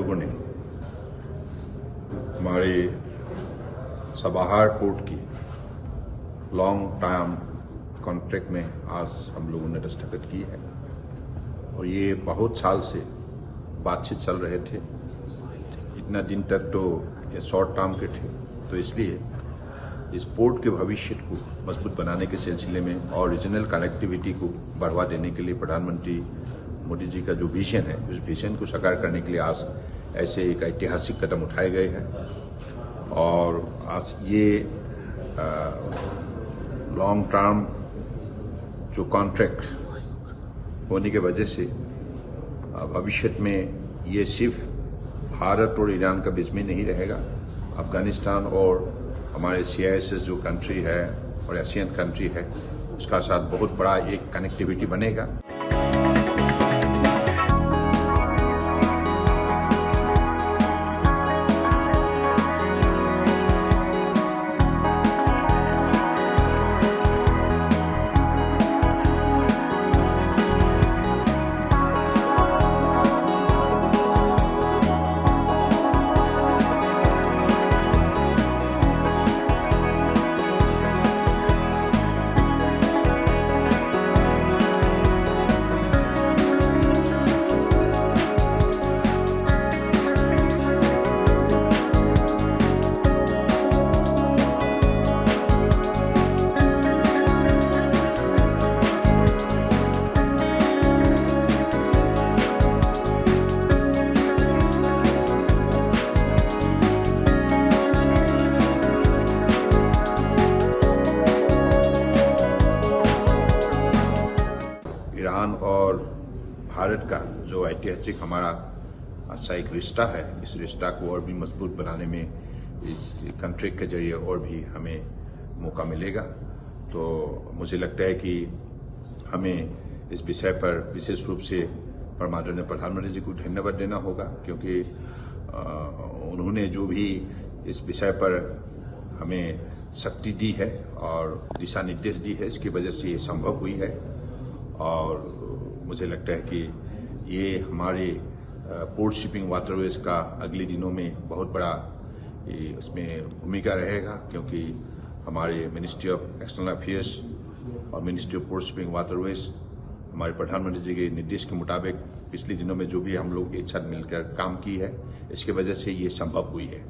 लोगों ने हमारे सबाहार पोर्ट की लॉन्ग टर्म कॉन्ट्रैक्ट में आज हम लोगों ने दस्तखत की है और ये बहुत साल से बातचीत चल रहे थे। इतना दिन तक तो ये शॉर्ट टर्म के थे, तो इसलिए इस पोर्ट के भविष्य को मजबूत बनाने के सिलसिले में और रीजनल कनेक्टिविटी को बढ़ावा देने के लिए प्रधानमंत्री मोदी जी का जो विजन है, उस विजन को साकार करने के लिए आज ऐसे एक ऐतिहासिक कदम उठाए गए हैं। और आज ये लॉन्ग टर्म जो कॉन्ट्रैक्ट होने के वजह से भविष्य में ये सिर्फ भारत और ईरान का बीच में नहीं रहेगा, अफगानिस्तान और हमारे CIS जो कंट्री है और एशियन कंट्री है उसका साथ बहुत बड़ा एक कनेक्टिविटी बनेगा। ईरान और भारत का जो ऐतिहासिक हमारा अच्छा एक रिश्ता है, इस रिश्ता को और भी मजबूत बनाने में इस कॉन्ट्रैक्ट के जरिए और भी हमें मौका मिलेगा। तो मुझे लगता है कि हमें इस विषय पर विशेष रूप से माननीय प्रधानमंत्री जी को धन्यवाद देना होगा, क्योंकि उन्होंने जो भी इस विषय पर हमें शक्ति दी है और दिशा निर्देश दी है, इसकी वजह से ये संभव हुई है। और मुझे लगता है कि ये हमारे पोर्ट शिपिंग वाटरवेज का अगले दिनों में बहुत बड़ा इसमें भूमिका रहेगा, क्योंकि हमारे मिनिस्ट्री ऑफ एक्सटर्नल अफेयर्स और ministry of port shipping waterways हमारे प्रधानमंत्री जी के निर्देश के मुताबिक पिछले दिनों में जो भी हम लोग एक साथ मिलकर काम की है, इसके वजह से ये संभव हुई है।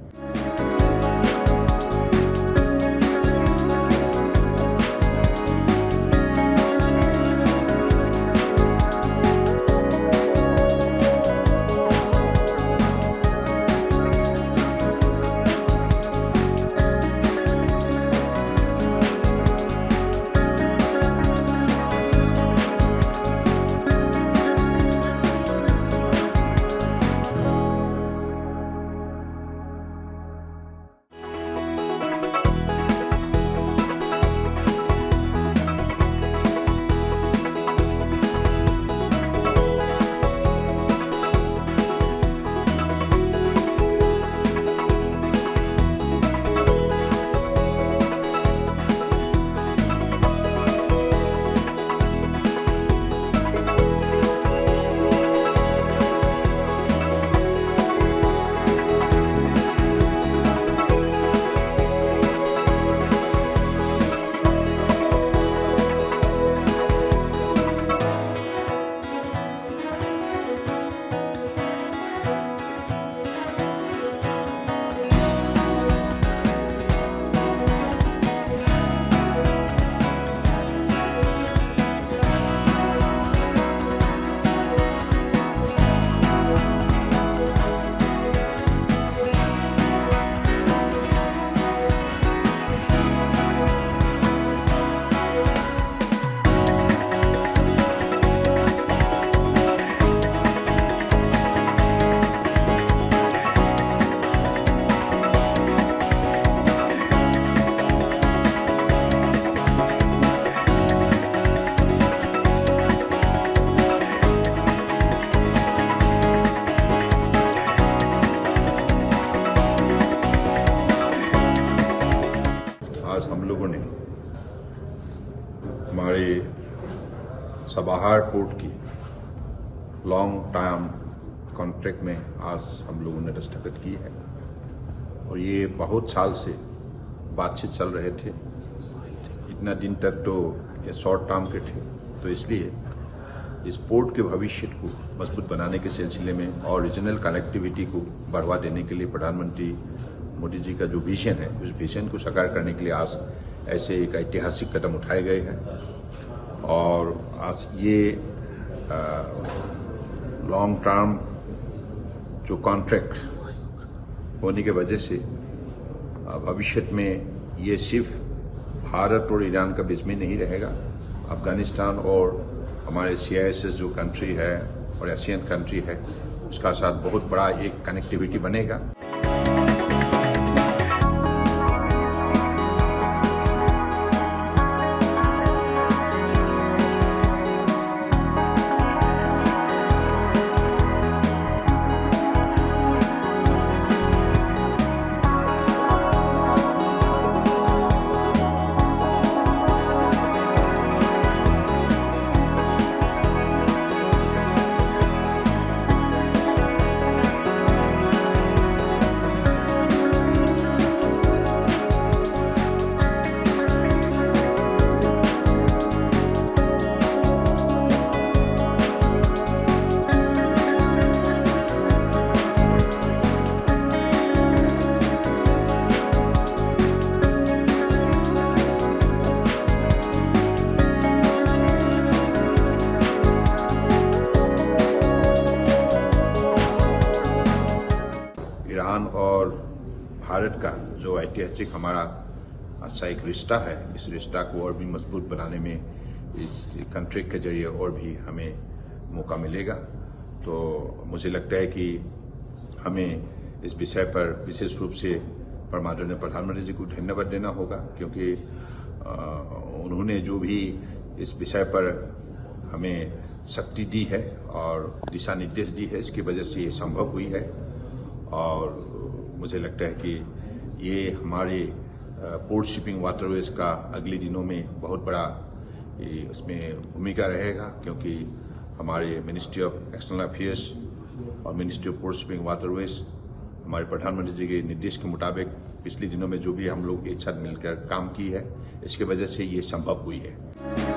हमारे सबाहार पोर्ट की लॉन्ग टर्म कॉन्ट्रैक्ट में आज हम लोगों ने दस्तखत की है और ये बहुत साल से बातचीत चल रहे थे। इतना दिन तक तो ये शॉर्ट टर्म के थे, तो इसलिए इस पोर्ट के भविष्य को मजबूत बनाने के सिलसिले में और रीजनल कनेक्टिविटी को बढ़ावा देने के लिए प्रधानमंत्री मोदी जी का जो विजन है, उस विजन को साकार करने के लिए आज ऐसे एक ऐतिहासिक कदम उठाए गए हैं। और आज ये लॉन्ग टर्म जो कॉन्ट्रैक्ट होने के वजह से भविष्य में ये सिर्फ भारत और ईरान का बीच में नहीं रहेगा, अफगानिस्तान और हमारे CIS जो कंट्री है और एशियन कंट्री है उसका साथ बहुत बड़ा एक कनेक्टिविटी बनेगा। ईरान और भारत का जो ऐतिहासिक हमारा अच्छा एक रिश्ता है, इस रिश्ता को और भी मजबूत बनाने में इस कॉन्ट्रैक्ट के जरिए और भी हमें मौका मिलेगा। तो मुझे लगता है कि हमें इस विषय पर विशेष रूप से माननीय प्रधानमंत्री जी को धन्यवाद देना होगा, क्योंकि उन्होंने जो भी इस विषय पर हमें शक्ति दी है और दिशा निर्देश दी है, इसकी वजह से ये संभव हुई है। और मुझे लगता है कि ये हमारे पोर्ट शिपिंग वाटरवेज का अगले दिनों में बहुत बड़ा उसमें भूमिका रहेगा, क्योंकि हमारे मिनिस्ट्री ऑफ एक्सटर्नल अफेयर्स और ministry of port shipping waterways हमारे प्रधानमंत्री जी के निर्देश के मुताबिक पिछले दिनों में जो भी हम लोग एक साथ मिलकर काम की है, इसके वजह से ये संभव हुई है।